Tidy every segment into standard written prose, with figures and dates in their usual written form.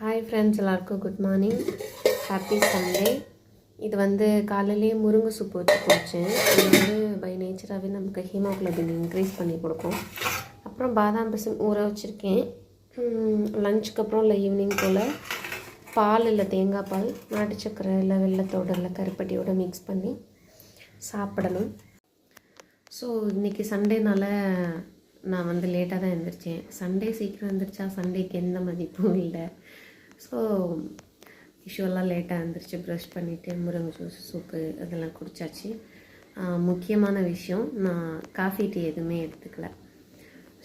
Hi friends, எல்லாருக்கும் good morning, happy Sunday. இது காலையிலேயே முருங்கை சூப்பு வச்சு குடித்தேன். இது பை நேச்சராகவே நமக்கு ஹீமோக்ளோபின் இன்க்ரீஸ் பண்ணி கொடுக்கும். அப்புறம் பாதாம் பிசின் ஊற வச்சுருக்கேன். லஞ்சுக்கு அப்புறம் இல்லை ஈவினிங் போல் பால் இல்லை தேங்காய் பால், நாட்டு சக்கரை இல்லை வெள்ளத்தோடு இல்லை கருப்பட்டியோடு மிக்ஸ் பண்ணி சாப்பிடணும். ஸோ இன்றைக்கி சண்டேனால் நான் லேட்டாக தான் எழுந்திரிச்சேன். சண்டே சீக்கிரம் எழுந்திரிச்சா சண்டேக்கு எந்த மதிப்பும் இல்லை. ஸோ யூஷுவலாக லேட்டாக எழுந்திரிச்சு ப்ரஷ் பண்ணிவிட்டு முருங்கை ஜூஸ் சூப்பு அதெல்லாம் குடித்தாச்சு. முக்கியமான விஷயம், நான் காஃபி டீ எதுவுமே எடுத்துக்கல.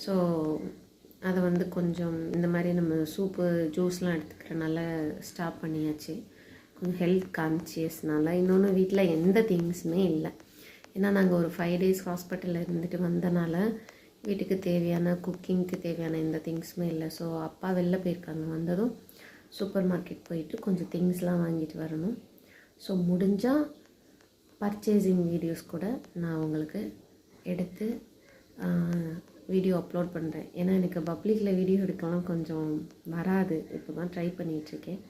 ஸோ அதை கொஞ்சம் இந்த மாதிரி நம்ம சூப்பு ஜூஸ்லாம் எடுத்துக்கிறனால ஸ்டாப் பண்ணியாச்சு. கொஞ்சம் ஹெல்த் கான்சியஸ்னால. இன்னொன்று வீட்டில் எந்த திங்ஸுமே இல்லை. ஏன்னா நாங்கள் ஒரு 5 days ஹாஸ்பிட்டலில் இருந்துட்டு வந்தனால வீட்டுக்கு தேவையான குக்கிங்க்கு தேவையான எந்த திங்ஸுமே இல்லை. ஸோ அப்பா வெளில போயிருக்காங்க. வந்ததும் சூப்பர் மார்க்கெட் போயிட்டு கொஞ்சம் திங்ஸ்லாம் வாங்கிட்டு வரணும். ஸோ முடிஞ்சால் பர்ச்சேசிங் வீடியோஸ் கூட நான் உங்களுக்கு எடுத்து வீடியோ அப்லோட் பண்ணுறேன். ஏன்னா எனக்கு பப்ளிக்கில் வீடியோ எடுக்கலாம் கொஞ்சம் வராது. இப்போ தான் ட்ரை பண்ணிகிட்ருக்கேன்,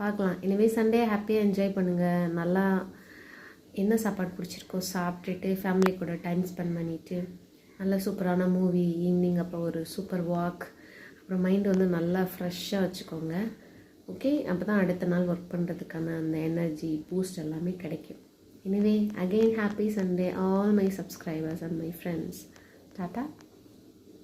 பார்க்கலாம். எனவே சண்டே ஹாப்பியாக என்ஜாய் பண்ணுங்கள். நல்லா என்ன சாப்பாடு பிடிச்சிருக்கோ சாப்பிட்டுட்டு ஃபேமிலி கூட டைம் ஸ்பெண்ட் பண்ணிவிட்டு நல்ல சூப்பரான மூவி, ஈவினிங் அப்போ ஒரு சூப்பர் வாக், அப்புறம் மைண்டு நல்லா ஃப்ரெஷ்ஷாக வச்சுக்கோங்க. ஓகே, அப்போ தான் அடுத்த நாள் ஒர்க் பண்ணுறதுக்கான அந்த எனர்ஜி பூஸ்ட் எல்லாமே கிடைக்கும். எனவே again happy Sunday all my subscribers and my friends. Tata.